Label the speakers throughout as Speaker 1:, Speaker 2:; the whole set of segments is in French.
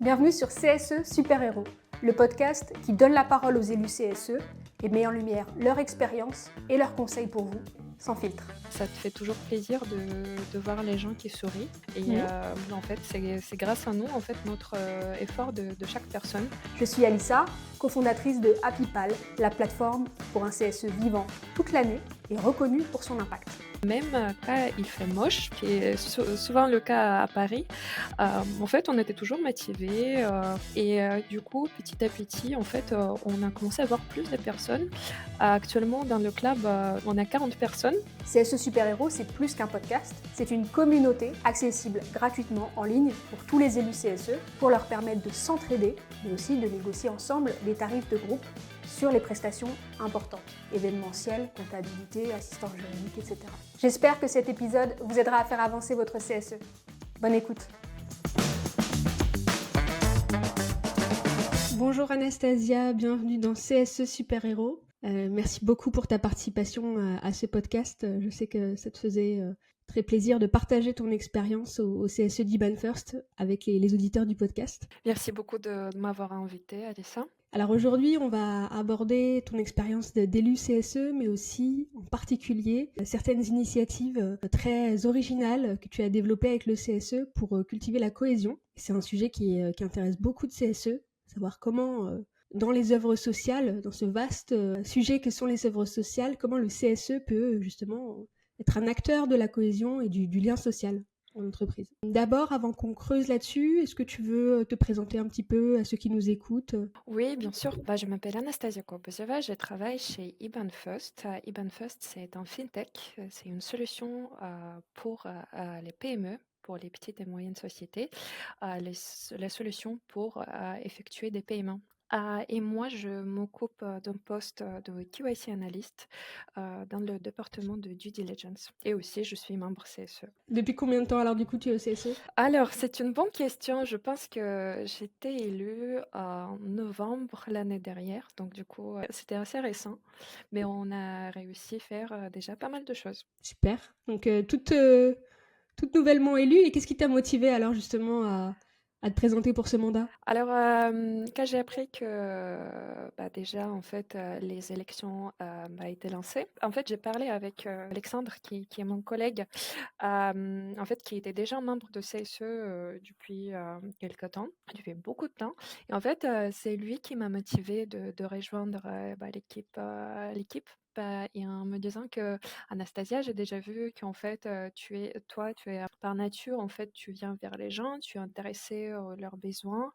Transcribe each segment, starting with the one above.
Speaker 1: Bienvenue sur CSE Super Héros, le podcast qui donne la parole aux élus CSE et met en lumière leur expérience et leurs conseils pour vous, sans filtre.
Speaker 2: Ça te fait toujours plaisir de voir les gens qui sourient et en fait, c'est grâce à nous, en fait, notre effort de chaque personne.
Speaker 1: Je suis Alissa, cofondatrice de HappyPal, la plateforme pour un CSE vivant toute l'année et reconnu pour son impact.
Speaker 2: Même quand il fait moche, qui est souvent le cas à Paris, en fait, on était toujours motivés et du coup, petit à petit, en fait, on a commencé à voir plus de personnes. Actuellement, dans le club, on a 40 personnes.
Speaker 1: CSE Super Héros, c'est plus qu'un podcast, c'est une communauté accessible gratuitement en ligne pour tous les élus CSE pour leur permettre de s'entraider, mais aussi de négocier ensemble des tarifs de groupe sur les prestations importantes, événementielles, comptabilité, assistance juridique, etc. J'espère que cet épisode vous aidera à faire avancer votre CSE. Bonne écoute. Bonjour Anastasia, bienvenue dans CSE Super Héros. Merci beaucoup pour ta participation à ce podcast. Je sais que ça te faisait très plaisir de partager ton expérience au CSE d'Iban First avec les auditeurs du podcast.
Speaker 2: Merci beaucoup de m'avoir invitée, Alissa.
Speaker 1: Alors aujourd'hui, on va aborder ton expérience d'élu CSE, mais aussi en particulier certaines initiatives très originales que tu as développées avec le CSE pour cultiver la cohésion. C'est un sujet qui intéresse beaucoup de CSE, savoir comment, dans les œuvres sociales, dans ce vaste sujet que sont les œuvres sociales, comment le CSE peut justement être un acteur de la cohésion et du lien social en entreprise. D'abord, avant qu'on creuse là-dessus, est-ce que tu veux te présenter un petit peu à ceux qui nous écoutent ?
Speaker 2: Oui, bien sûr. Je m'appelle Anastasia Kobeseva, je travaille chez Iban First. Iban First, c'est un fintech, c'est une solution pour les PME, pour les petites et moyennes sociétés, la solution pour effectuer des paiements. Et moi, je m'occupe d'un poste de KYC analyst dans le département de due diligence. Et aussi, je suis membre CSE.
Speaker 1: Depuis combien de temps alors du coup tu es au CSE ?
Speaker 2: Alors, c'est une bonne question. Je pense que j'ai été élue en novembre l'année dernière. Donc, du coup, c'était assez récent. Mais on a réussi à faire déjà pas mal de choses.
Speaker 1: Super. Donc toute nouvellement élue, et qu'est-ce qui t'a motivé alors justement à te présenter pour ce mandat ?
Speaker 2: Alors, quand j'ai appris que déjà, en fait, les élections étaient lancées, en fait, j'ai parlé avec Alexandre, qui est mon collègue, en fait, qui était déjà membre de CSE depuis quelque temps, depuis beaucoup de temps. Et en fait, c'est lui qui m'a motivée de rejoindre l'équipe. Et en me disant que Anastasia, j'ai déjà vu qu'en fait, tu es par nature, en fait, tu viens vers les gens, tu es intéressée à leurs besoins.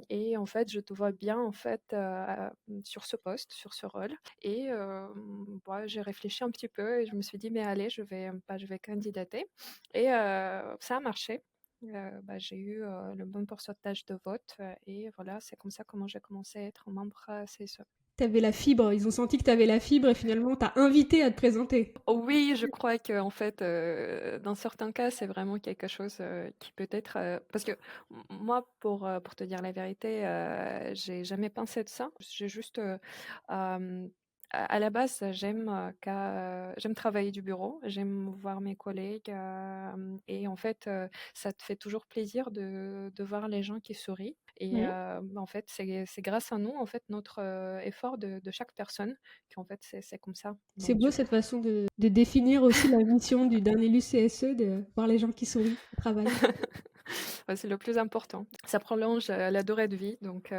Speaker 2: Et en fait, je te vois bien en fait sur ce poste, sur ce rôle. Et j'ai réfléchi un petit peu et je me suis dit, mais allez, je vais candidater. Et ça a marché. J'ai eu le bon pourcentage de vote et voilà, c'est comme ça comment j'ai commencé à être membre CSE.
Speaker 1: T'avais la fibre, ils ont senti que t'avais la fibre et finalement t'as invité à te présenter.
Speaker 2: Oui, je crois que en fait, dans certains cas, c'est vraiment quelque chose, qui peut être, parce que moi, pour te dire la vérité, j'ai jamais pensé de ça. J'ai juste, hem, à la base, j'aime travailler du bureau, j'aime voir mes collègues, et en fait, ça te fait toujours plaisir de voir les gens qui sourient et
Speaker 1: Mhm.
Speaker 2: en fait, c'est grâce à nous, en fait, notre, effort de chaque personne qu'en fait, c'est comme ça.
Speaker 1: C'est
Speaker 2: Donc
Speaker 1: beau
Speaker 2: du
Speaker 1: cette façon de définir aussi la mission d'un élu CSE, de voir les gens qui sourient au travail.
Speaker 2: Ouais, c'est le plus important. Ça prolonge, la durée de vie, donc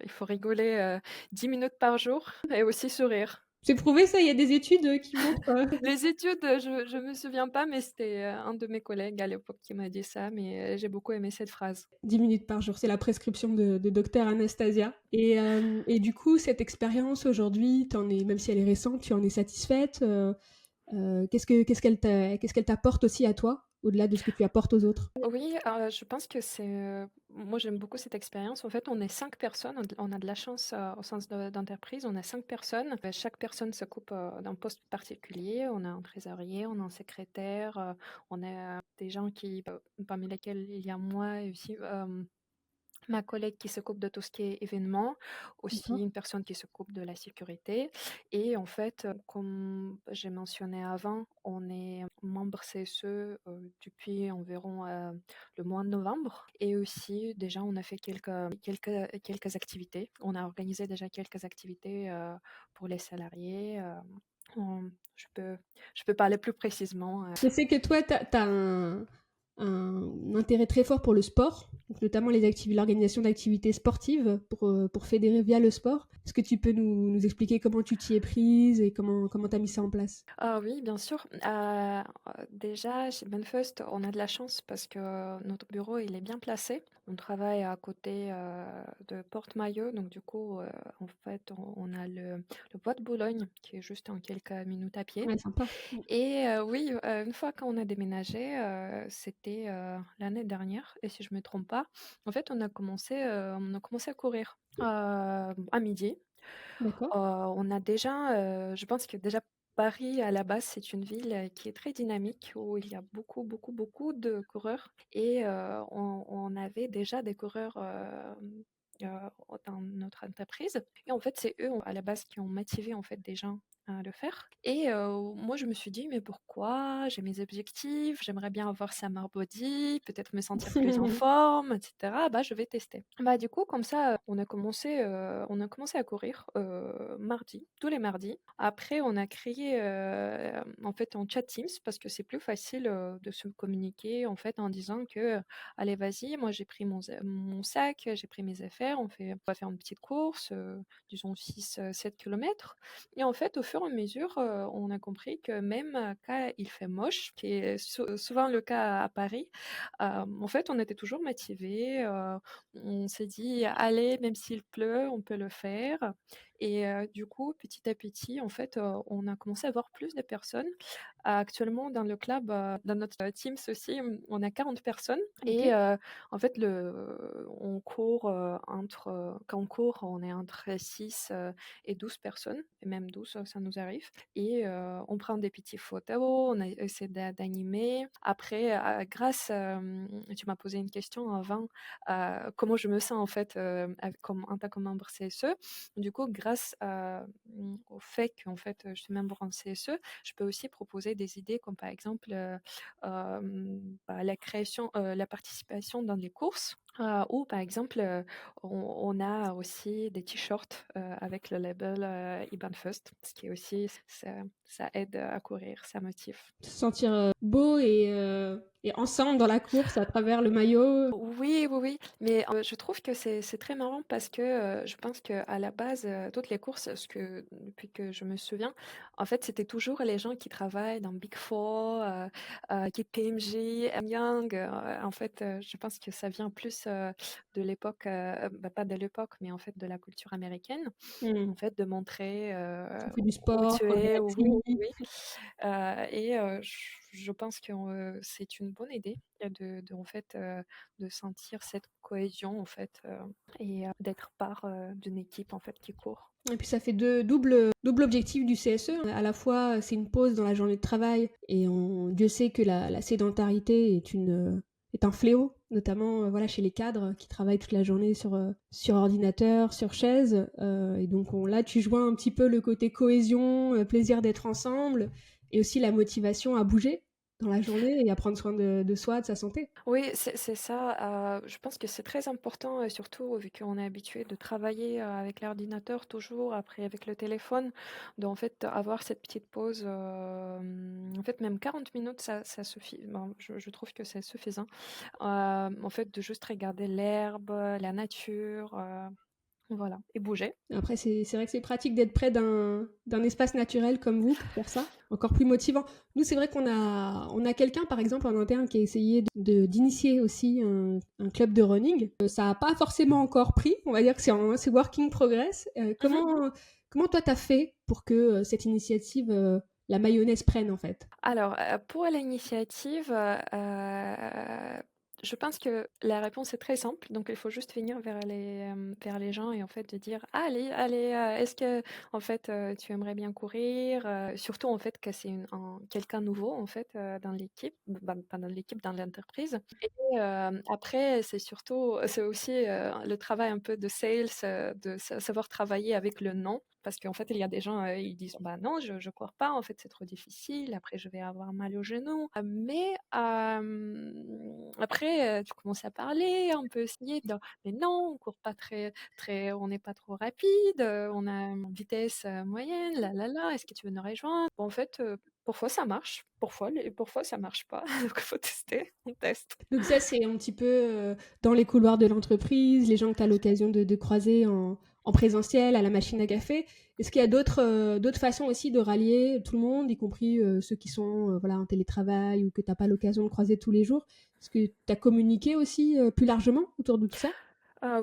Speaker 2: il faut rigoler, 10 minutes par jour et aussi sourire.
Speaker 1: C'est prouvé ça, il y a des études qui montrent
Speaker 2: Les études, je me souviens pas, mais c'était, un de mes collègues à l'époque qui m'a dit ça, mais j'ai beaucoup aimé cette phrase.
Speaker 1: 10 minutes par jour, c'est la prescription de docteur Anastasia. Et du coup, cette expérience aujourd'hui, même si elle est récente, tu en es satisfaite qu'est-ce qu'elle t'apporte aussi à toi, au-delà de ce que tu apportes aux autres ?
Speaker 2: Oui, je pense que moi j'aime beaucoup cette expérience. En fait, on est 5 personnes, on a de la chance, au sein d'entreprise, on a 5 personnes. Chaque personne s'occupe, d'un poste particulier. On a un trésorier, on a un secrétaire, on a des gens parmi lesquels il y a moi et aussi, ma collègue qui s'occupe de tout ce qui est événements, aussi
Speaker 1: D'accord.
Speaker 2: une personne qui s'occupe de la sécurité et en fait, comme j'ai mentionné avant, on est membre CSE, depuis environ, le mois de novembre et aussi déjà on a fait quelques activités. On a organisé déjà quelques activités, pour les salariés, on je peux parler plus précisément,
Speaker 1: Je sais que toi, tu as un intérêt très fort pour le sport, donc notamment l'organisation d'activités sportives pour fédérer via le sport. Est-ce que tu peux nous expliquer comment tu t'y es prise et comment tu as mis ça en place?
Speaker 2: Ah oui, bien sûr. Déjà, chez Benfust, on a de la chance parce que notre bureau, il est bien placé. On travaille à côté de Porte-Maillot, donc du coup, en fait, on a le bois de Boulogne qui est juste en quelques minutes à pied.
Speaker 1: Ouais, sympa.
Speaker 2: Et oui, une fois qu'on a déménagé, c'était l'année dernière, et si je me trompe pas, en fait, on a commencé à courir à midi.
Speaker 1: D'accord.
Speaker 2: On a déjà, je pense que déjà Paris à la base, c'est une ville, qui est très dynamique où il y a beaucoup, beaucoup, beaucoup de coureurs et on avait déjà des coureurs, dans notre entreprise et en fait, c'est eux, à la base, qui ont motivé, en fait, des gens à le faire et moi, je me suis dit: «Mais pourquoi? J'ai mes objectifs, j'aimerais bien avoir Summer Body, peut-être me sentir plus en forme et cetera. Bah, je vais tester». Bah, du coup, comme ça, on a commencé à courir, mardi, tous les mardis. Après, on a créé, en fait, un chat Teams parce que c'est plus facile, de se communiquer, en fait, en disant que: «Allez, vas-y, moi, j'ai pris mon sac, j'ai pris mes affaires, on va faire une petite course, disons 6 7 kilomètres» et en fait, au fur et à mesure, on a compris que même, quand il fait moche, qui est souvent le cas à Paris, en fait, on était toujours motivés, on s'est dit: «Allez, même s'il pleut, on peut le faire» et du coup, petit à petit, en fait, on a commencé à voir plus de personnes. Actuellement, dans le club, dans notre Teams aussi, on a 40 personnes et
Speaker 1: OK.
Speaker 2: en fait, on court, quand on court, on est entre 6 et 12 personnes et même 12, ça nous arrive et on prend des petites photos, on a essaie d'animer. Après, tu m'as posé une question avant, comment je me sens en fait, comme en tant que membre CSE. Du coup, grâce au fait qu'en fait, je suis membre en CSE, je peux aussi proposer des idées comme par exemple, la participation dans les courses, ou par exemple, on a aussi des t-shirts, avec le label, IBAN First, ce qui est aussi ça aide à courir, ça motive.
Speaker 1: Se sentir, beau et ensemble dans la course à travers le maillot.
Speaker 2: Oui, oui, oui, mais je trouve que c'est très marrant parce que, je pense qu'à la base, toutes les courses, ce que depuis que je me souviens, en fait, c'était toujours les gens qui travaillent dans Big Four, KPMG, Ernst Young, en fait, je pense que ça vient plus, de l'époque, bah, pas de l'époque, mais en fait de la culture américaine.
Speaker 1: Mmh.
Speaker 2: En fait, de montrer,
Speaker 1: On fait du
Speaker 2: où
Speaker 1: sport,
Speaker 2: tu
Speaker 1: on est
Speaker 2: es, oui,
Speaker 1: actif.
Speaker 2: oui. Et je pense que, c'est une bonne idée, en fait, de sentir cette cohésion, en fait, et d'être part, d'une équipe, en fait, qui court.
Speaker 1: Et puis ça fait double objectif du CSE, hein. À la fois, c'est une pause dans la journée de travail et Dieu sait que la sédentarité est un fléau, notamment voilà, chez les cadres qui travaillent toute la journée sur ordinateur, sur chaise. Et donc là, tu joins un petit peu le côté cohésion, plaisir d'être ensemble et aussi la motivation à bouger dans la journée et à prendre soin de soi, de sa santé.
Speaker 2: Oui, c'est ça, je pense que c'est très important et surtout vu qu'on est habitué de travailler, avec l'ordinateur toujours, après avec le téléphone, en fait, avoir cette petite pause, en fait, même 40 minutes, ça suffit. Bon, je trouve que c'est suffisant. En fait, de juste regarder l'herbe, la nature, voilà et bouger.
Speaker 1: Après, c'est vrai que c'est pratique d'être près d'un espace naturel comme vous pour faire ça. Encore plus motivant. Nous, c'est vrai qu'on a quelqu'un, par exemple, en interne qui a essayé d'initier aussi un club de running. Ça n'a pas forcément encore pris. On va dire que c'est working progress.
Speaker 2: Mmh.
Speaker 1: Comment toi, t'as fait pour que cette initiative, la mayonnaise prenne, en fait?
Speaker 2: Alors, pour l'initiative, Je pense que la réponse est très simple, donc il faut juste venir vers les gens et en fait de dire: «Ah, allez, est-ce que en fait, tu aimerais bien courir?» Surtout en fait que c'est quelqu'un nouveau en fait, dans l'équipe, ben, pas dans l'équipe, dans l'entreprise et après c'est aussi, le travail un peu de sales, de savoir travailler avec le non. Parce qu'en fait, il y a des gens, ils disent: «Bah non, je cours pas, en fait, c'est trop difficile, après je vais avoir mal au genou». Après, tu commences à parler, on peut essayer de: «Mais non, on court pas on n'est pas trop rapide, on a une vitesse, moyenne, là, là, là, est-ce que tu veux nous rejoindre?» Bon, en fait, parfois ça marche, parfois ça marche pas, donc il faut tester, on teste.
Speaker 1: Donc ça, c'est un petit peu dans les couloirs de l'entreprise, les gens que tu as l'occasion de croiser en présentiel, à la machine à café. Est-ce qu'il y a d'autres façons aussi de rallier tout le monde, y compris ceux qui sont voilà, en télétravail ou que tu n'as pas l'occasion de croiser tous les jours? Est-ce que tu as communiqué aussi plus largement autour de tout ça?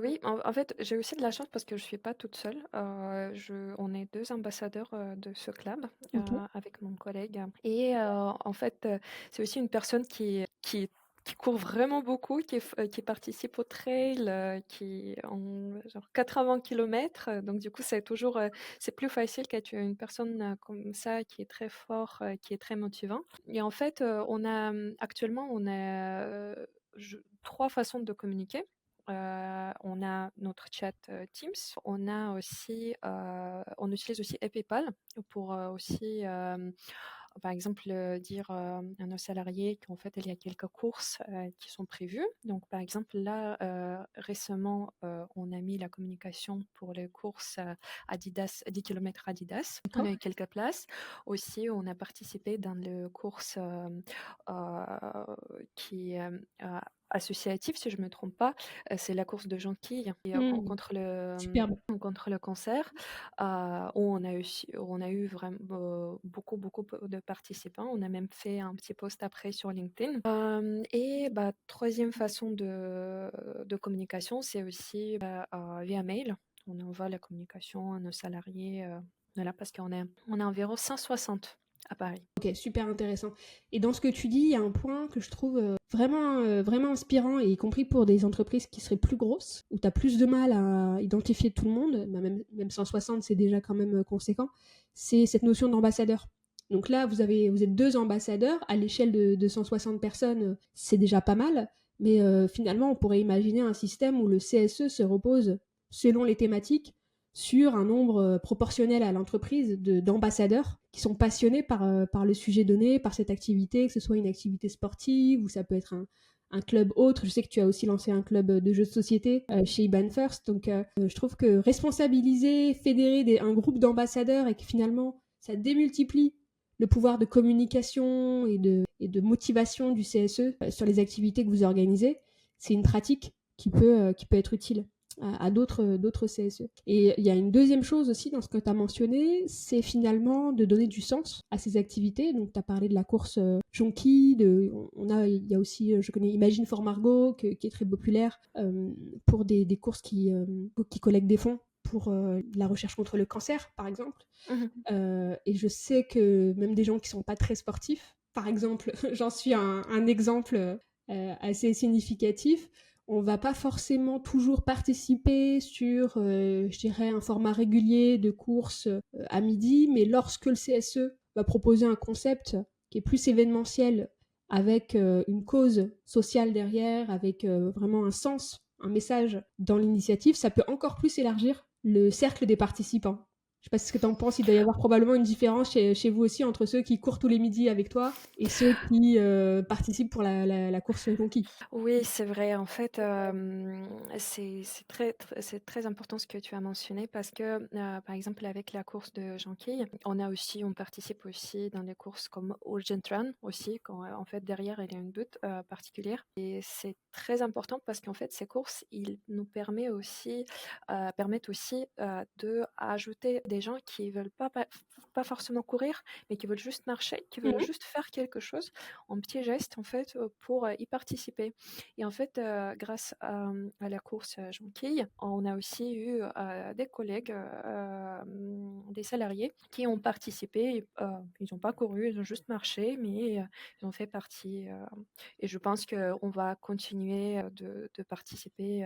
Speaker 2: Oui, en fait, j'ai aussi de la chance parce que je suis pas toute seule. Je On est 2 ambassadeurs, de ce club,
Speaker 1: Ok.
Speaker 2: avec mon collègue et en fait, c'est aussi une personne qui court vraiment beaucoup, qui participe au trail, qui en genre 80 kilomètres. Donc du coup, c'est plus facile quand tu as une personne, comme ça qui est très fort, qui est très motivant et en fait, actuellement, on a, je 3 façons de communiquer. On a notre chat, Teams. On utilise aussi PayPal pour, aussi, par exemple, dire, à nos salariés qu'en fait, il y a quelques courses, qui sont prévues. Donc par exemple, là, récemment, on a mis la communication pour les courses, Adidas, 10 kilomètres Adidas. On a
Speaker 1: D'accord.
Speaker 2: eu quelques places. Aussi, on a participé dans le course, qui est, associative, si je me trompe pas. C'est la course de jonquilles et
Speaker 1: Hmm, superbe.
Speaker 2: contre le cancer, où on a eu vraiment beaucoup de participants. On a même fait un petit post après sur LinkedIn. Et bah, 3e façon de communication, c'est aussi, via mail. On envoie la communication à nos salariés, voilà, parce on est environ 160 à Paris.
Speaker 1: Ok, super intéressant. Et dans ce que tu dis, il y a un point que je trouve vraiment inspirant, et y compris pour des entreprises qui seraient plus grosses, où tu as plus de mal à identifier tout le monde, bah même 160, c'est déjà quand même conséquent, c'est cette notion d'ambassadeur. Donc là, vous êtes deux ambassadeurs, à l'échelle de 160 personnes, c'est déjà pas mal, mais finalement, on pourrait imaginer un système où le CSE se repose, selon les thématiques, sur un nombre proportionnel à l'entreprise d'ambassadeurs qui sont passionnés par le sujet donné, par cette activité, que ce soit une activité sportive ou ça peut être un club autre. Je sais que tu as aussi lancé un club de jeux de société chez Iban First. Donc, je trouve que responsabiliser, fédérer un groupe d'ambassadeurs et que finalement, ça démultiplie le pouvoir de communication et de motivation du CSE sur les activités que vous organisez, c'est une pratique qui peut être utile à d'autres CSE. Et il y a une deuxième chose aussi dans ce que tu as mentionné, c'est finalement de donner du sens à ces activités. Donc tu as parlé de la course Jonki, il y a aussi, je connais Imagine for Margot, qui est très populaire pour des courses qui collectent des fonds pour la recherche contre le cancer, par exemple.
Speaker 2: Mmh.
Speaker 1: Et je sais que même des gens qui sont pas très sportifs, par exemple, j'en suis un exemple assez significatif, on va pas forcément toujours participer sur, je dirais, un format régulier de course à midi, mais lorsque le CSE va proposer un concept qui est plus événementiel, avec une cause sociale derrière, avec vraiment un sens, un message dans l'initiative, ça peut encore plus élargir le cercle des participants. Je sais pas ce que tu en penses, il doit y avoir probablement une différence chez vous aussi entre ceux qui courent tous les midis avec toi et ceux qui participent pour la course Conquis.
Speaker 2: Oui, c'est vrai. En fait, c'est très important ce que tu as mentionné parce que, par exemple, avec la course de Jonquille, on participe aussi dans des courses comme Urgent Run aussi, quand, en fait, derrière, il y a une but, particulière et c'est très important parce qu'en fait, ces courses, ils nous permettent aussi, de ajouter des des gens qui veulent pas forcément courir, mais qui veulent juste marcher, qui veulent
Speaker 1: Mmh.
Speaker 2: juste faire quelque chose, en petits gestes en fait, pour, y participer. Et en fait, grâce à la course, Jonquille, on a aussi eu, des collègues, des salariés qui ont participé ils ont pas couru, ils ont juste marché, mais ils ont fait partie, et je pense qu'on va continuer, de participer,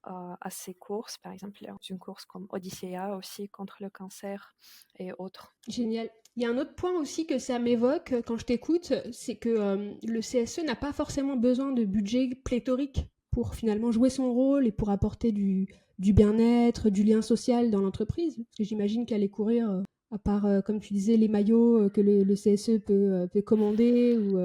Speaker 2: à ces courses. Par exemple, dans une course comme Odyssea aussi contre le cancer et autres.
Speaker 1: Génial. Il y a un autre point aussi que ça m'évoque quand je t'écoute, c'est que le CSE n'a pas forcément besoin de budget pléthorique pour finalement jouer son rôle et pour apporter du bien-être, du lien social dans l'entreprise. Parce que j'imagine qu'aller courir, à part, comme tu disais, les maillots que le CSE peut commander ou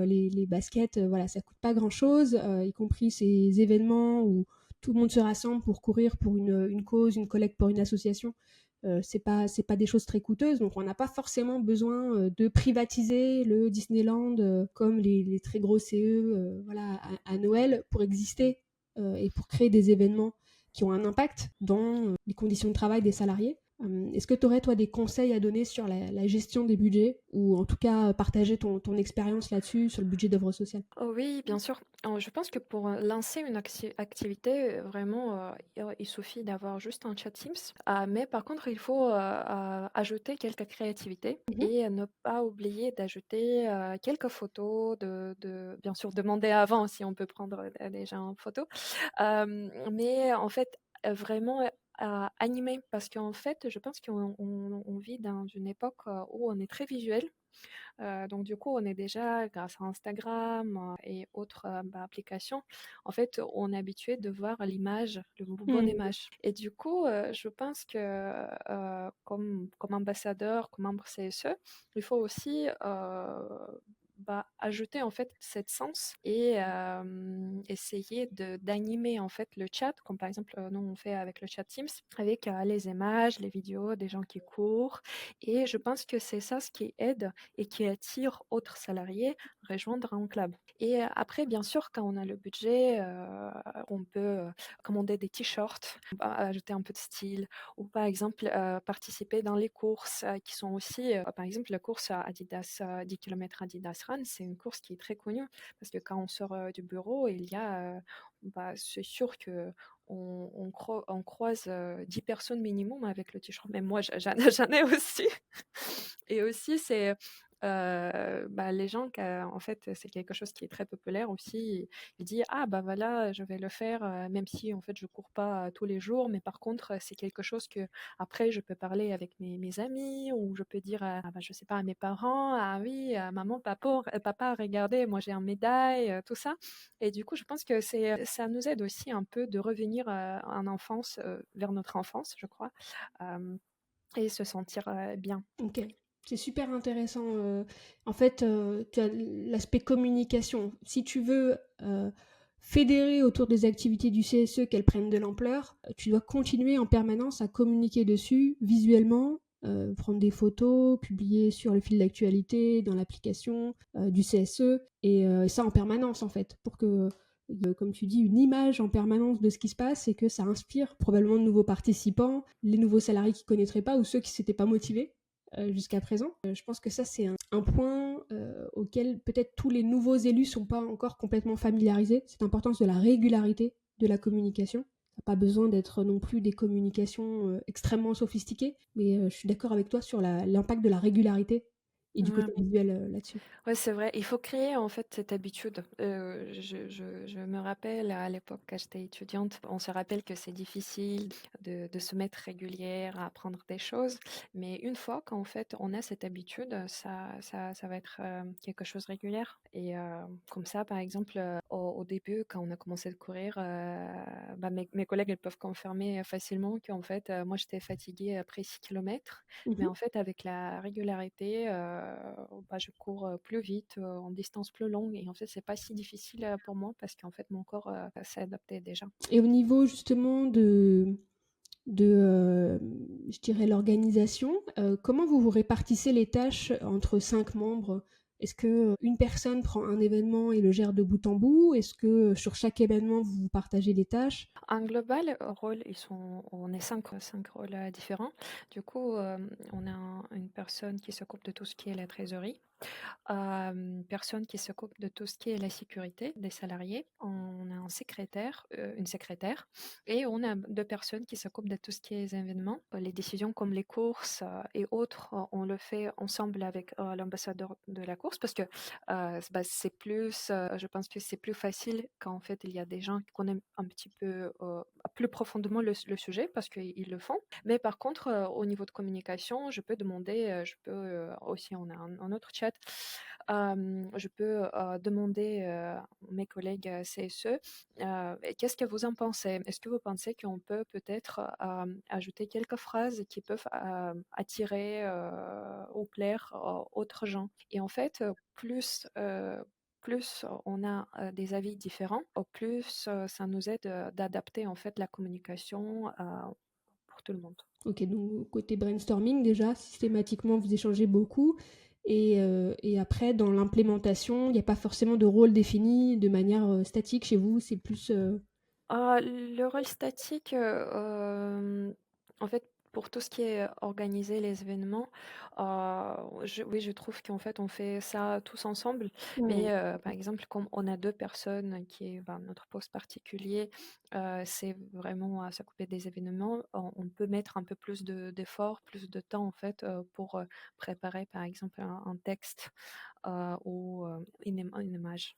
Speaker 1: les baskets, voilà, ça coûte pas grand-chose, y compris ces événements où tout le monde se rassemble pour courir pour une cause, une collecte pour une association. C'est pas des choses très coûteuses, donc on n'a pas forcément besoin de privatiser le Disneyland comme les très gros CE voilà, à Noël pour exister et pour créer des événements qui ont un impact dans les conditions de travail des salariés. Est-ce que tu aurais, toi, des conseils à donner sur la gestion des budgets ou en tout cas partager ton expérience là-dessus, sur le budget d'œuvre sociale?
Speaker 2: Oh oui, bien sûr. Je pense que pour lancer une activité, vraiment, il suffit d'avoir juste un chat Teams. Mais par contre, il faut ajouter quelques créativités
Speaker 1: Mhm.
Speaker 2: et ne pas oublier d'ajouter quelques photos, bien sûr demander avant si on peut prendre déjà en photo. Mais en fait, vraiment animer parce qu'en fait, je pense qu'on vit dans une époque où on est très visuel. Donc du coup, on est déjà grâce à Instagram, et autres, applications, en fait, on est habitué de voir l'image, le bonne
Speaker 1: Mhm.
Speaker 2: image. Et du coup, je pense que, comme ambassadeur, comme membre CSE, il faut aussi, ajouter en fait cette sens et essayer d'animer en fait le chat, comme par exemple, nous on fait avec le chat Teams, avec, les images, les vidéos des gens qui courent et je pense que c'est ça ce qui aide et qui attire autres salariés à rejoindre un club. Et après, bien sûr, quand on a le budget, on peut commander des t-shirts, ajouter un peu de style, ou par exemple participer dans les courses qui sont aussi, par exemple, la course à Adidas, 10 km Adidas Run, c'est une course qui est très connue parce que quand on sort du bureau, il y a, c'est sûr que on croise 10 personnes minimum avec le t-shirt. Même moi, j'en ai aussi. Et aussi, c'est les gens, en fait, c'est quelque chose qui est très populaire aussi. Il dit ah bah voilà, je vais le faire, même si en fait je cours pas tous les jours, mais par contre c'est quelque chose que après je peux parler avec mes amis ou je peux dire je sais pas à mes parents ah oui maman papa regardez moi j'ai une médaille tout ça. Et du coup je pense que ça nous aide aussi un peu de revenir en enfance vers notre enfance je crois, euh, et se sentir bien.
Speaker 1: OK. C'est super intéressant, en fait, tu as l'aspect communication. Si tu veux, fédérer autour des activités du CSE, qu'elles prennent de l'ampleur, tu dois continuer en permanence à communiquer dessus visuellement, prendre des photos, publier sur le fil d'actualité, dans l'application, du CSE et ça en permanence, en fait, pour que, comme tu dis, une image en permanence de ce qui se passe et que ça inspire probablement de nouveaux participants, les nouveaux salariés qui connaîtraient pas ou ceux qui s'étaient pas motivés jusqu'à présent. Je pense que ça, c'est un point auquel peut-être tous les nouveaux élus sont pas encore complètement familiarisés. Cette importance de la régularité de la communication. Ça n'a pas besoin d'être non plus des communications extrêmement sophistiquées, mais je suis d'accord avec toi sur l'impact de la régularité et du
Speaker 2: Ouais.
Speaker 1: côté visuel là-dessus.
Speaker 2: Ouais, c'est vrai. Il faut créer en fait cette habitude. Je me rappelle à l'époque quand j'étais étudiante, on se rappelle que c'est difficile de se mettre régulière à apprendre des choses, mais une fois qu'en fait on a cette habitude, ça va être quelque chose de régulier. Et comme ça, par exemple, au début, quand on a commencé de courir, mes collègues elles peuvent confirmer facilement qu'en fait, moi j'étais fatiguée après 6 kilomètres. Mais
Speaker 1: Mhm.
Speaker 2: en fait, avec la régularité, je cours plus vite, en distance plus longue. Et en fait, c'est pas si difficile pour moi parce qu'en fait, mon corps s'est adapté déjà.
Speaker 1: Et au niveau justement je dirais, l'organisation, comment vous vous répartissez les tâches entre 5 membres? Est-ce que une personne prend un événement et le gère de bout en bout? Est-ce que sur chaque événement, vous vous partagez les tâches?
Speaker 2: En global, rôle, on est cinq rôles différents. Du coup, on a une personne qui s'occupe de tout ce qui est la trésorerie, une personne qui s'occupe de tout ce qui est la sécurité des salariés. On a un secrétaire, une secrétaire, et on a deux personnes qui s'occupent de tout ce qui est les événements. Les décisions comme les courses et autres, on le fait ensemble avec l'ambassadeur de la course parce que c'est plus, je pense que c'est plus facile quand en fait il y a des gens qui connaissent un petit peu plus profondément le sujet parce qu'ils le font. Mais par contre, au niveau de communication, je peux demander, aussi, on a un autre chat, je peux demander mes collègues CSE, qu'est-ce que vous en pensez? Est-ce que vous pensez qu'on peut peut-être ajouter quelques phrases qui peuvent attirer ou plaire autres gens? Et en fait, plus on a des avis différents, au plus ça nous aide d'adapter en fait la communication pour tout le monde.
Speaker 1: Ok, donc côté brainstorming, déjà, systématiquement, vous échangez beaucoup. Et après, dans l'implémentation, il n'y a pas forcément de rôle défini de manière statique chez vous, c'est plus...
Speaker 2: Le rôle statique, en fait, pour tout ce qui est organiser les événements, oui, je trouve qu'en fait, on fait ça tous ensemble. Mais,
Speaker 1: Hmm.
Speaker 2: par exemple, comme on a 2 personnes qui est, notre poste particulier, c'est vraiment à s'occuper des événements, on peut mettre un peu plus d'efforts, plus de temps, en fait, pour, préparer, par exemple, un texte, ou, une image.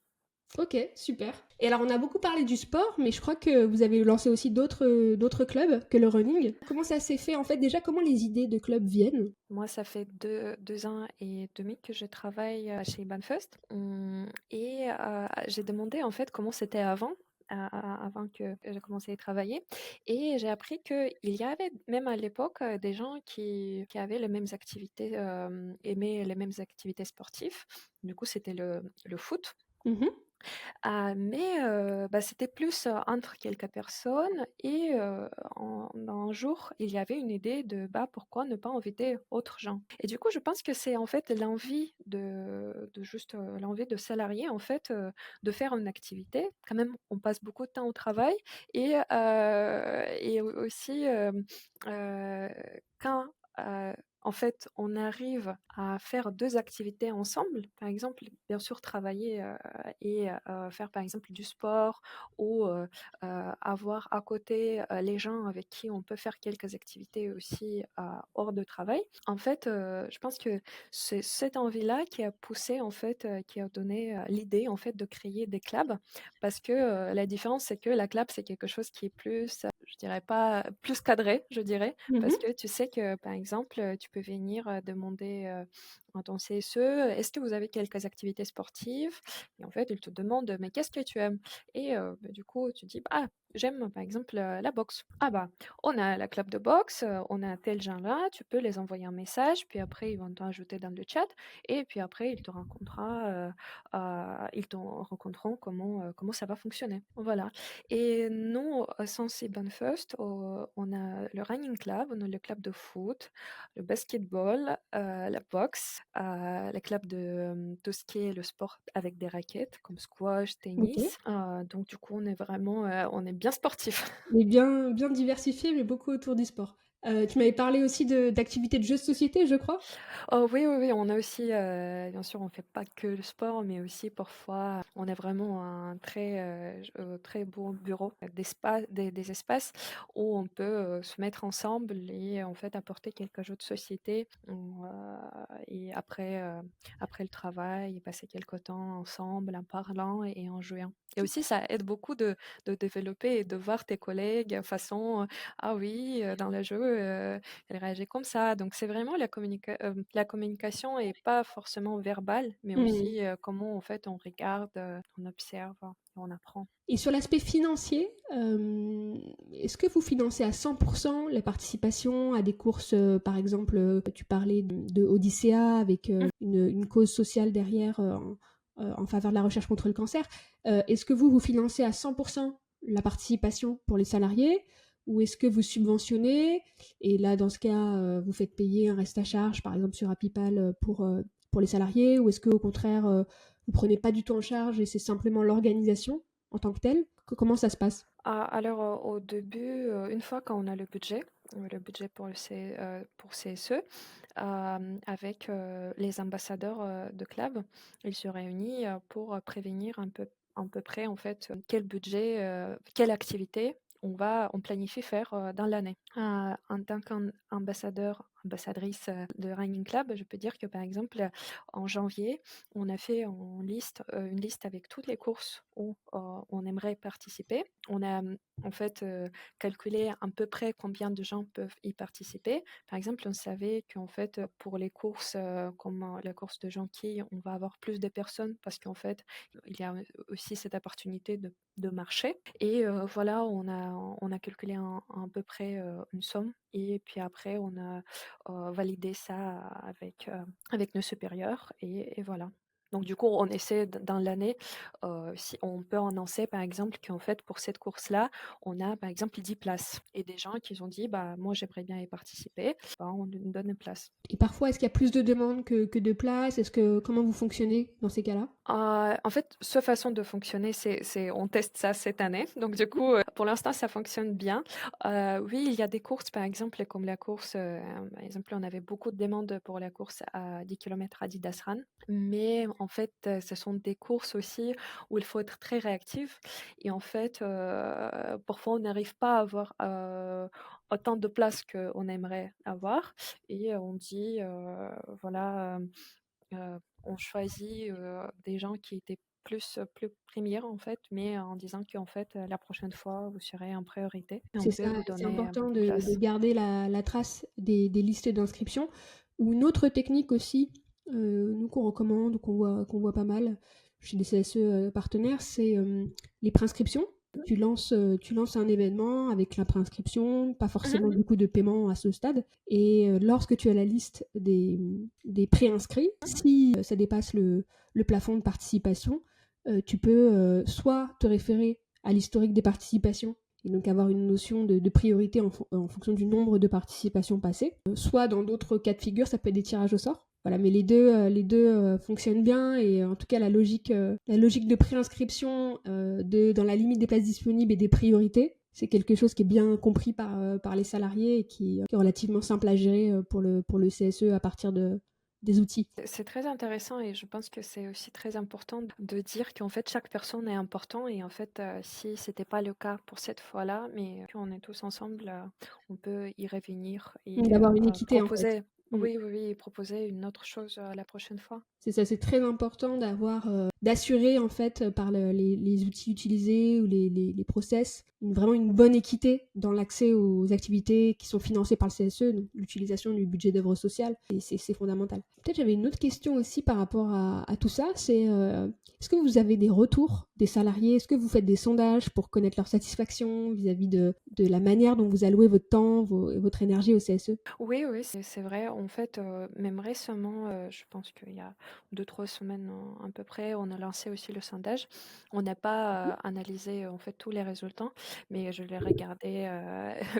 Speaker 1: Ok, super. Et alors, on a beaucoup parlé du sport, mais je crois que vous avez lancé aussi d'autres clubs que le running. Comment ça s'est fait en fait? Déjà, comment les idées de clubs viennent?
Speaker 2: Moi, ça fait 2 ans et demi que je travaille, chez Banfust. Et j'ai demandé, en fait, comment c'était avant, avant que j'ai commencé à y travailler, et j'ai appris qu'il y avait même à l'époque, des gens qui avaient les mêmes activités, aimaient les mêmes activités sportives. Du coup, c'était le foot.
Speaker 1: Mhm.
Speaker 2: Mais c'était plus, entre quelques personnes, et un jour, il y avait une idée de, pourquoi ne pas inviter autres gens? Et du coup, je pense que c'est en fait l'envie de juste, l'envie de salariés en fait, de faire une activité. Quand même, on passe beaucoup de temps au travail, et aussi, heu, quand, en fait, on arrive à faire 2 activités ensemble, par exemple, bien sûr travailler, et faire par exemple du sport, ou avoir à côté, les gens avec qui on peut faire quelques activités aussi, hors de travail. En fait, je pense que c'est cette envie-là qui a poussé en fait, qui a donné, l'idée en fait de créer des clubs, parce que, la différence c'est que la club c'est quelque chose qui est plus, je dirais pas plus cadré, je dirais, parce
Speaker 1: Mhm.
Speaker 2: que tu sais que par exemple, tu peux venir, demander, à ton CSE: «Est-ce que vous avez quelques activités sportives?» Et en fait, il te demande: «Mais qu'est-ce que tu aimes?» Et du coup, tu dis: «Ah, j'aime par exemple, la boxe». «Ah on a la club de boxe, on a tel gens-là, tu peux les envoyer un message, puis après ils vont t'ajouter dans le chat, et puis après ils te raconteront comment ça va fonctionner». Voilà. Et nous, au Sensi Banfust, on a le running club, on a le club de foot, le basketball, la boxe, le club de, tout ce qui est le sport avec des raquettes comme squash,
Speaker 1: Ok.
Speaker 2: tennis. Donc du coup, on est vraiment, on est bien sportif.
Speaker 1: Mais bien, bien diversifié, mais beaucoup autour du sport. Tu m'avais parlé aussi d'activités de jeux de société, je crois.
Speaker 2: Oh oui, oui, oui, on a aussi, bien sûr, on fait pas que le sport, mais aussi parfois, on a vraiment un très beau bureau des espaces où on peut se mettre ensemble et en fait apporter quelques jeux de société, et après le travail, passer quelque temps ensemble en parlant et en jouant. Et aussi, ça aide beaucoup de développer et de voir tes collègues façon, ah oui, dans le jeu, elle réagit comme ça. Donc c'est vraiment la communication est pas forcément verbale, mais
Speaker 1: Hmm.
Speaker 2: aussi, comment en fait on regarde, on observe, on apprend.
Speaker 1: Et sur l'aspect financier, est-ce que vous financez à 100% la participation à des courses, par exemple, tu parlais de Odyssea avec une cause sociale derrière en faveur de la recherche contre le cancer. Est-ce que vous financez à 100% la participation pour les salariés ou est-ce que vous subventionnez et là, dans ce cas, vous faites payer un reste à charge, par exemple sur Apipal, pour les salariés, ou est-ce qu'au contraire, vous prenez pas du tout en charge et c'est simplement l'organisation en tant que telle? Comment ça se passe?
Speaker 2: Alors, au début, une fois qu'on a le budget pour pour CSE, avec, les ambassadeurs, de club, ils se réunissent, pour, prévenir à peu près, en fait, quel budget, quelle activité on planifie faire, dans l'année. En tant ambassadrice, de Running Club, je peux dire que, par exemple, en janvier, on a fait une liste avec toutes les courses où, on aimerait participer. On a, en fait, calculé à peu près combien de gens peuvent y participer. Par exemple, on savait qu'en fait, pour les courses, comme, la course de Jonquille, on va avoir plus de personnes parce qu'en fait, il y a, aussi cette opportunité de marché et voilà, on a calculé à peu près, une somme et puis après on a, validé ça avec nos supérieurs et voilà. Donc du coup, on essaie dans l'année, si on peut annoncer par exemple qu'en fait pour cette course-là, on a par exemple 10 places et des gens qui ont dit: «Bah, moi j'aimerais bien y participer», bah, on nous donne une place.
Speaker 1: Et parfois, est-ce qu'il y a plus de demandes que de places? Comment vous fonctionnez dans ces cas-là?
Speaker 2: En fait, ce façon de fonctionner, c'est on teste ça cette année. Donc du coup, pour l'instant, ça fonctionne bien. Oui, il y a des courses, par exemple, comme la course, par exemple, on avait beaucoup de demandes pour la course à 10 kilomètres Adidas Run. Mais en fait, ce sont des courses aussi où il faut être très réactif et en fait, parfois on n'arrive pas à avoir, autant de places qu'on aimerait avoir et on dit, voilà, on choisit, des gens qui étaient plus premières en fait, mais en disant qu'en fait, la prochaine fois, vous serez en priorité et on
Speaker 1: C'est
Speaker 2: peut
Speaker 1: ça,
Speaker 2: vous
Speaker 1: c'est
Speaker 2: donner,
Speaker 1: important
Speaker 2: une
Speaker 1: de
Speaker 2: place.
Speaker 1: garder la trace des listes d'inscription. Ou une autre technique aussi, nous qu'on recommande ou qu'on voit pas mal chez des CSE partenaires, c'est les préinscriptions. Tu lances un événement avec la préinscription, pas
Speaker 2: Mmh.
Speaker 1: forcément du coup de paiement à ce stade. Et lorsque tu as la liste des préinscrits, si ça dépasse le plafond de participation, tu peux soit te référer à l'historique des participations et donc avoir une notion de priorité en fonction du nombre de participations passées. Soit dans d'autres cas de figure, ça peut être des tirages au sort. Voilà, mais les deux fonctionnent bien et en tout cas la logique de préinscription dans la limite des places disponibles et des priorités, c'est quelque chose qui est bien compris par les salariés et qui est relativement simple à gérer pour le CSE à partir des outils.
Speaker 2: C'est très intéressant et je pense que c'est aussi très important de dire qu'en fait chaque personne est important et en fait, si c'était pas le cas pour cette fois-là, mais qu'on est tous ensemble, on peut y revenir et
Speaker 1: D'avoir une équité en fait.
Speaker 2: proposer
Speaker 1: Mm.
Speaker 2: oui, proposer une autre chose, la prochaine fois.
Speaker 1: C'est ça, c'est très important d'assurer en fait par les outils utilisés ou les process vraiment une bonne équité dans l'accès aux activités qui sont financées par le CSE, donc l'utilisation du budget d'œuvre sociale, et c'est fondamental. Peut-être j'avais une autre question aussi par rapport à tout ça, c'est est-ce que vous avez des retours des salariés? Est-ce que vous faites des sondages pour connaître leur satisfaction vis-à-vis de la manière dont vous allouez votre temps et votre énergie au CSE?
Speaker 2: Oui, oui, c'est vrai. En fait, même récemment, je pense qu'il y a 2 3 semaines, à peu près, on a lancé aussi le sondage. On n'a pas, analysé, en fait, tous les résultats, mais je l'ai regardé,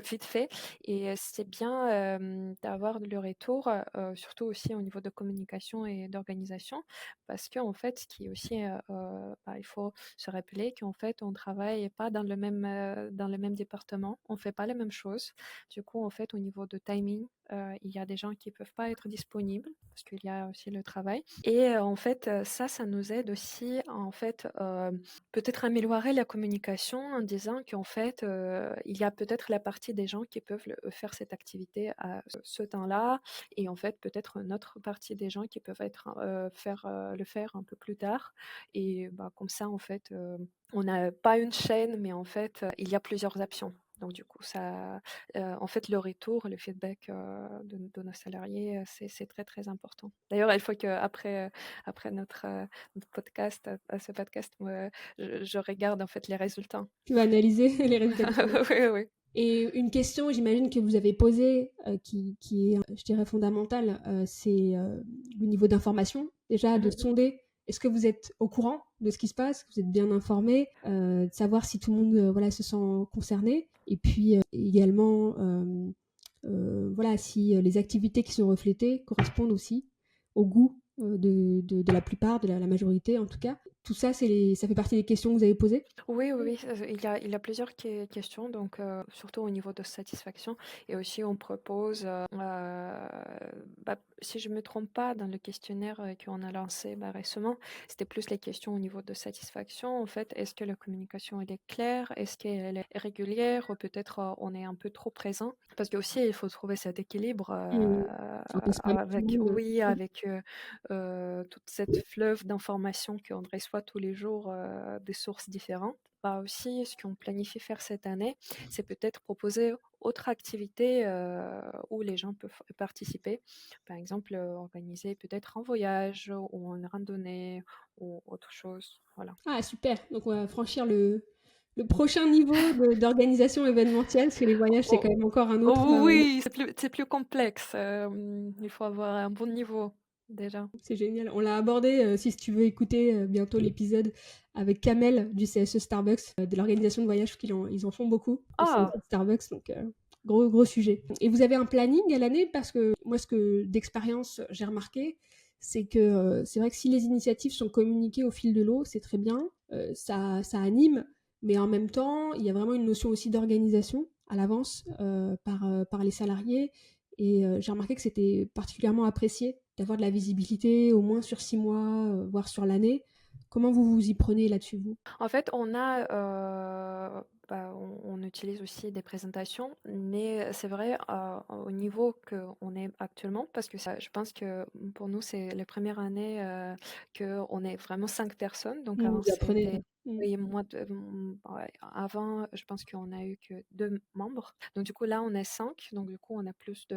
Speaker 2: vite fait et c'est bien, d'avoir le retour, surtout aussi au niveau de communication et d'organisation parce qu'en fait, ce qui est aussi, bah, il faut se rappeler qu'en fait, on travaille pas dans le même département, on fait pas les mêmes choses. Du coup, en fait, au niveau de timing, il y a des gens qui peuvent pas être disponibles parce qu'il y a aussi le travail et en fait, ça nous aide aussi à, en fait, peut-être améliorer la communication en disant qu'en fait, il y a peut-être la partie des gens qui peuvent faire cette activité à ce temps-là et en fait, peut-être une autre partie des gens qui peuvent le faire un peu plus tard et bah, comme ça, en fait, on n'a pas une chaîne, mais en fait, il y a plusieurs options. Donc du coup, en fait, le retour, le feedback, de nos salariés, c'est très, très important. D'ailleurs, il faut qu'après, après notre podcast, ce podcast, moi, je regarde en fait les résultats.
Speaker 1: Tu vas analyser les résultats du sondage.
Speaker 2: Oui, oui.
Speaker 1: Et une question, j'imagine, que vous avez posée, qui est, je dirais, fondamentale, c'est le niveau d'information. Déjà, de
Speaker 2: Mmh.
Speaker 1: sonder, est-ce que vous êtes au courant de ce qui se passe, que vous êtes bien informé, de savoir si tout le monde voilà, se sent concerné. Et puis également, voilà, si les activités qui sont reflétées correspondent aussi au goût de la plupart, de la majorité en tout cas. Tout ça, ça fait partie des questions que vous avez posées?
Speaker 2: Oui, oui, oui, il y a plusieurs questions, donc surtout au niveau de satisfaction. Et aussi, on propose, si je ne me trompe pas, dans le questionnaire qu'on a lancé récemment, c'était plus les questions au niveau de satisfaction. En fait, est-ce que la communication elle est claire? Est-ce qu'elle est régulière? Ou peut-être on est un peu trop présent? Parce que aussi, il faut trouver cet équilibre
Speaker 1: Mmh. On passe pas tout le
Speaker 2: avec,
Speaker 1: monde,
Speaker 2: oui, avec toute cette fleuve d'informations qu'on reçoit tous les jours des sources différentes. Aussi, ce qu'on planifie faire cette année, c'est peut-être proposer autre activité où les gens peuvent participer. Par exemple, organiser peut-être un voyage ou une randonnée ou autre chose. Voilà.
Speaker 1: Ah super! Donc on va franchir le prochain niveau d'organisation événementielle, parce que les voyages, c'est
Speaker 2: Oh,
Speaker 1: quand même encore un autre,
Speaker 2: oh oui, c'est plus complexe. Il faut avoir un bon niveau déjà.
Speaker 1: c'est génial. On l'a abordé, si tu veux écouter bientôt l'épisode avec Kamel du CSE Starbucks, de l'organisation de voyages, parce ils en font beaucoup au CSE
Speaker 2: Ah,
Speaker 1: de Starbucks, donc gros sujet. Et vous avez un planning à l'année? Parce que moi, ce que d'expérience j'ai remarqué, c'est que c'est vrai que si les initiatives sont communiquées au fil de l'eau, c'est très bien, ça anime, mais en même temps, il y a vraiment une notion aussi d'organisation à l'avance par les salariés. Et j'ai remarqué que c'était particulièrement apprécié d'avoir de la visibilité au moins sur 6 mois, voire sur l'année. Comment vous vous y prenez là-dessus, vous?
Speaker 2: en fait, on utilise aussi des présentations, mais c'est vrai, au niveau qu'on est actuellement, parce que je pense que pour nous, c'est la première année qu'on est vraiment 5 personnes. Donc
Speaker 1: Mmh,
Speaker 2: avant,
Speaker 1: vous apprenez,
Speaker 2: c'était
Speaker 1: quoi. Mmh.
Speaker 2: oui, ouais, avant, je pense qu'on a eu que 2 membres. Donc du coup, là, on est 5. Donc du coup, on a plus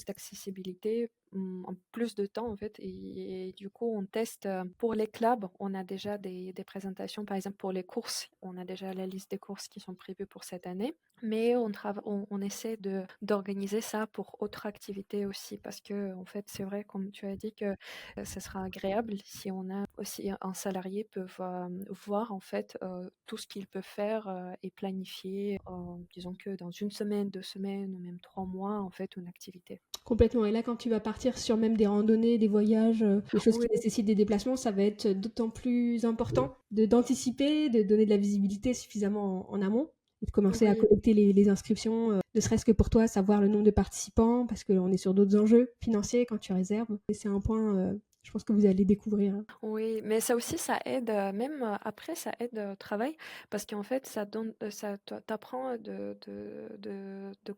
Speaker 2: d'accessibilité, en plus de temps en fait. Et du coup, on teste pour les clubs. On a déjà des présentations, par exemple pour les courses. On a déjà la liste des courses qui sont prévues pour cette année. Mais on essaie d'organiser ça pour autres activités aussi, parce que en fait, c'est vrai, comme tu as dit, que ce sera agréable si on a aussi un salarié peut voir en fait tout ce qu'il peut faire et planifier, disons que dans une semaine, 2 semaines ou même 3 mois, en fait, une activité.
Speaker 1: Complètement. Et là, quand tu vas partir sur même des randonnées, des voyages, des choses qui
Speaker 2: Oui,
Speaker 1: nécessitent des déplacements, ça va être d'autant plus important d'anticiper, de donner de la visibilité suffisamment en amont et de commencer à
Speaker 2: oui.
Speaker 1: collecter les inscriptions, ne serait-ce que pour toi, savoir le nombre de participants, parce qu'on est sur d'autres enjeux financiers quand tu réserves. Et c'est un point, je pense que vous allez découvrir, hein.
Speaker 2: Oui, mais ça aussi, ça aide, même après, ça aide au travail, parce qu'en fait, ça donne, t'apprend de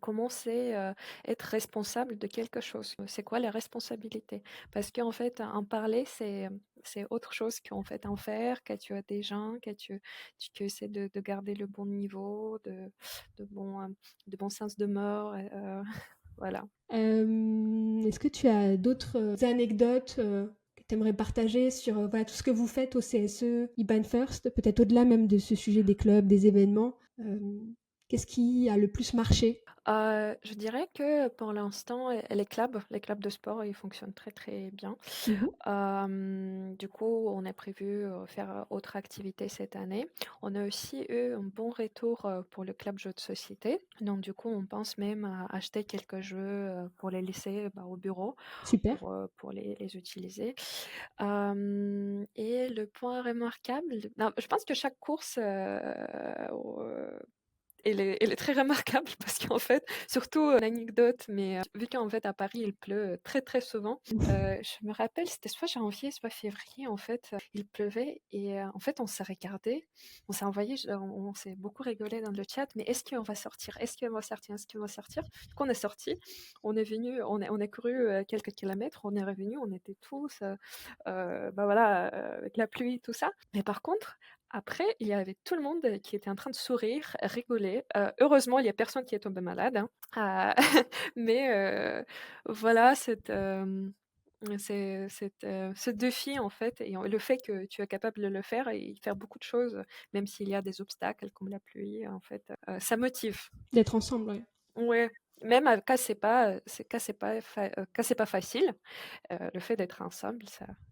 Speaker 2: commencer être responsable de quelque chose. C'est quoi les responsabilités? Parce qu'en fait, en parler, c'est autre chose qu'en fait en faire, que tu as des gens, que tu essaies de garder le bon niveau, de bon, de bon sens d'humeur, voilà.
Speaker 1: Est-ce que tu as d'autres anecdotes que tu aimerais partager sur voilà, tout ce que vous faites au CSE, IBAN First, peut-être au-delà même de ce sujet des clubs, des événements? Qu'est-ce qui a le plus marché?
Speaker 2: Je dirais que pour l'instant, les clubs de sport, ils fonctionnent très, très bien.
Speaker 1: Mhm.
Speaker 2: Du coup, on a prévu, faire autre activité cette année. On a aussi eu un bon retour, pour le club jeux de société. Donc du coup, on pense même à acheter quelques jeux, pour les laisser, au bureau
Speaker 1: Super.
Speaker 2: pour les utiliser. Et le point remarquable, non, je pense que chaque course, elle est très remarquable parce qu'en fait, surtout, l'anecdote, mais vu qu'en fait à Paris il pleut très, très souvent, je me rappelle, c'était soit janvier, soit février en fait, il pleuvait et en fait on s'est regardé, on s'est envoyé, on s'est beaucoup rigolé dans le chat: «Mais est-ce qu'on va sortir? Est-ce qu'on va sortir? Est-ce qu'on va sortir?» Du coup on est sorti, on est venu, on a couru, quelques kilomètres, on est revenu, on était tous, voilà, avec la pluie tout ça. Mais par contre, après, il y avait tout le monde qui était en train de sourire, rigoler. Heureusement, il y a personne qui est tombé malade, hein. Mais voilà, ce défi, en fait, et le fait que tu es capable de le faire et faire beaucoup de choses, même s'il y a des obstacles comme la pluie, en fait, ça motive.
Speaker 1: D'être ensemble, ouais.
Speaker 2: Ouais, même quand c'est pas facile, le fait d'être ensemble,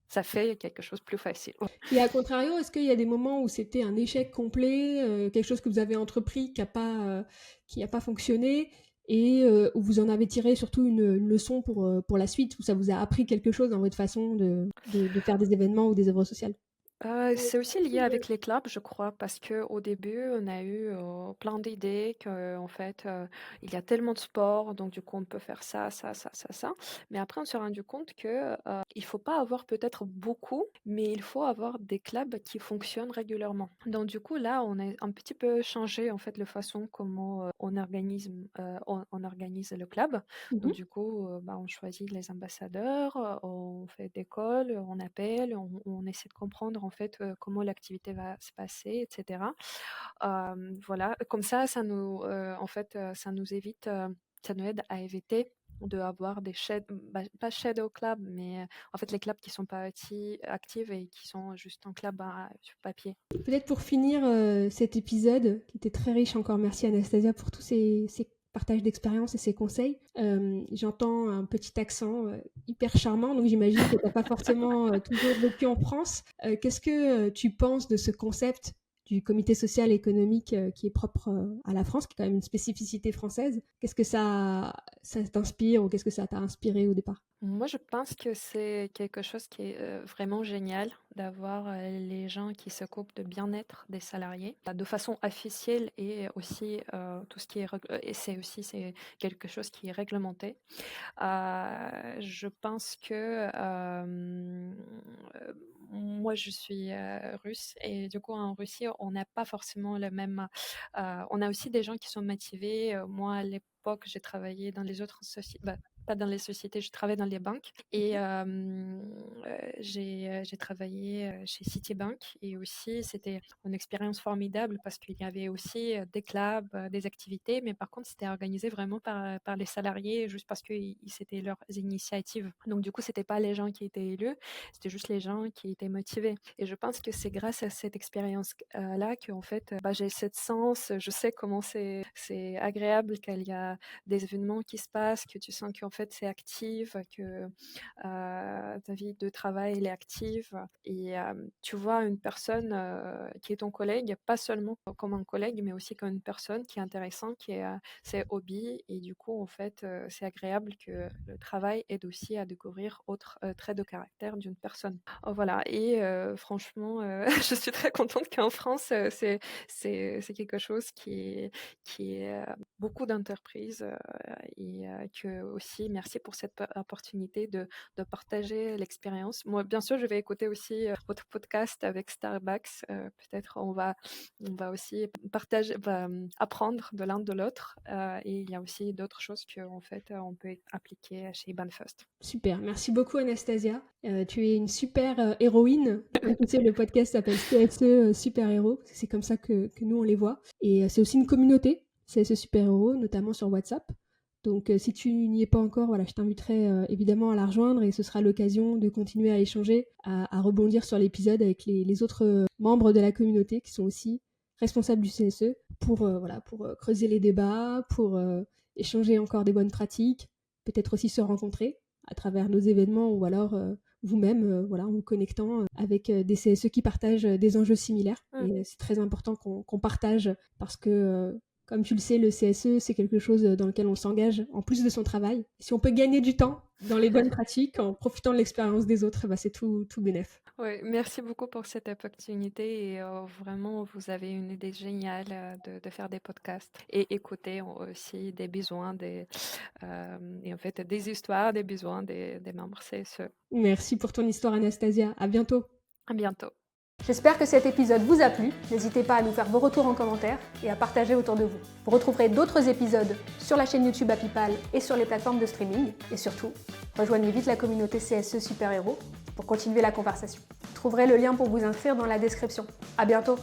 Speaker 2: ça fait quelque chose de plus facile.
Speaker 1: Et à contrario, est-ce qu'il y a des moments où c'était un échec complet, quelque chose que vous avez entrepris qui a pas fonctionné, et où vous en avez tiré surtout une leçon pour la suite, où ça vous a appris quelque chose dans votre façon de faire des événements ou des œuvres sociales?
Speaker 2: C'est aussi lié avec les clubs, je crois, parce qu'au début, on a eu, plein d'idées qu'en fait, il y a tellement de sports, donc du coup, on peut faire ça, ça, ça, ça, ça. Mais après, on s'est rendu compte que, il faut pas avoir peut-être beaucoup, mais il faut avoir des clubs qui fonctionnent régulièrement. Donc du coup, là, on a un petit peu changé, en fait, la façon comment, on organise le club. Donc
Speaker 1: Mmh.
Speaker 2: du coup, on choisit les ambassadeurs, on fait des calls, on appelle, on essaie de comprendre en fait, comment l'activité va se passer et cetera. Voilà, comme ça nous, en fait, ça nous aide à éviter d'avoir des pas shadow club, mais, en fait les clubs qui sont pas actifs et qui sont juste un club sur papier.
Speaker 1: Peut-être pour finir, cet épisode qui était très riche encore, merci Anastasia pour tous ces partages d'expériences et ces conseils. J'entends un petit accent, hyper charmant, donc j'imagine que tu as pas forcément, toujours vécu en France. Qu'est-ce que, tu penses de ce concept du comité social et économique, qui est propre, à la France, qui est quand même une spécificité française? Qu'est-ce que ça t'inspire ou qu'est-ce que ça t'a inspiré au départ?
Speaker 2: Moi, je pense que c'est quelque chose qui est, vraiment génial d'avoir, les gens qui s'occupent de bien-être des salariés, de façon officielle et aussi, tout ce qui est et c'est quelque chose qui est réglementé. Je pense que, moi je suis, russe et du coup en Russie on n'a pas forcément le même, on a aussi des gens qui sont motivés. Moi à l'époque j'ai travaillé dans les autres pas dans les sociétés, je travaillais dans les banques et j'ai travaillé, chez Citibank et aussi c'était une expérience formidable parce qu'il y avait aussi, des clubs, des activités, mais par contre c'était organisé vraiment par les salariés juste parce que c'était leurs initiatives. Donc du coup, c'était pas les gens qui étaient élus, c'était juste les gens qui étaient motivés et je pense que c'est grâce à cette expérience, là qu'en fait, j'ai cette sens, je sais comment c'est agréable qu'il y a des événements qui se passent, que tu sens qu'en fait c'est actif, que ta vie de travail elle est active et tu vois une personne qui est ton collègue, pas seulement comme un collègue, mais aussi comme une personne qui est intéressante, qui est ses hobbies et du coup en fait c'est agréable que le travail aide aussi à découvrir autres traits de caractère d'une personne. Voilà et franchement je suis très contente qu'en France c'est quelque chose qui est beaucoup d'entreprises et que aussi merci pour cette opportunité de partager l'expérience. Moi, bien sûr, je vais écouter aussi votre podcast avec Starbucks. Peut-être on va aussi apprendre de l'un de l'autre. Et il y a aussi d'autres choses qu'en fait, on peut appliquer chez Banfast.
Speaker 1: Super, merci beaucoup Anastasia. Tu es une super héroïne. Tu sais, le podcast s'appelle CSE Super Héros, parce que c'est comme ça que nous on les voit. Et c'est aussi une communauté, CSE Super Héros, notamment sur WhatsApp. Donc si tu n'y es pas encore, voilà, je t'inviterai évidemment à la rejoindre et ce sera l'occasion de continuer à échanger, à rebondir sur l'épisode avec les autres membres de la communauté qui sont aussi responsables du CSE pour creuser les débats, pour échanger encore des bonnes pratiques, peut-être aussi se rencontrer à travers nos événements ou alors vous-même, voilà, en vous connectant avec des CSE qui partagent des enjeux similaires.
Speaker 2: Mm.
Speaker 1: Et c'est très important qu'on partage parce que, comme tu le sais, le CSE, c'est quelque chose dans lequel on s'engage en plus de son travail. Si on peut gagner du temps dans les bonnes pratiques en profitant de l'expérience des autres, c'est tout bénef.
Speaker 2: Oui, merci beaucoup pour cette opportunité et vraiment, vous avez une idée géniale de faire des podcasts et écouter aussi des besoins et en fait des histoires, des besoins des membres CSE.
Speaker 1: Merci pour ton histoire, Anastasia. À bientôt.
Speaker 2: À bientôt.
Speaker 1: J'espère que cet épisode vous a plu. N'hésitez pas à nous faire vos retours en commentaire et à partager autour de vous. Vous retrouverez d'autres épisodes sur la chaîne YouTube Apipal et sur les plateformes de streaming. Et surtout, rejoignez vite la communauté CSE Super Héros pour continuer la conversation. Vous trouverez le lien pour vous inscrire dans la description. À bientôt!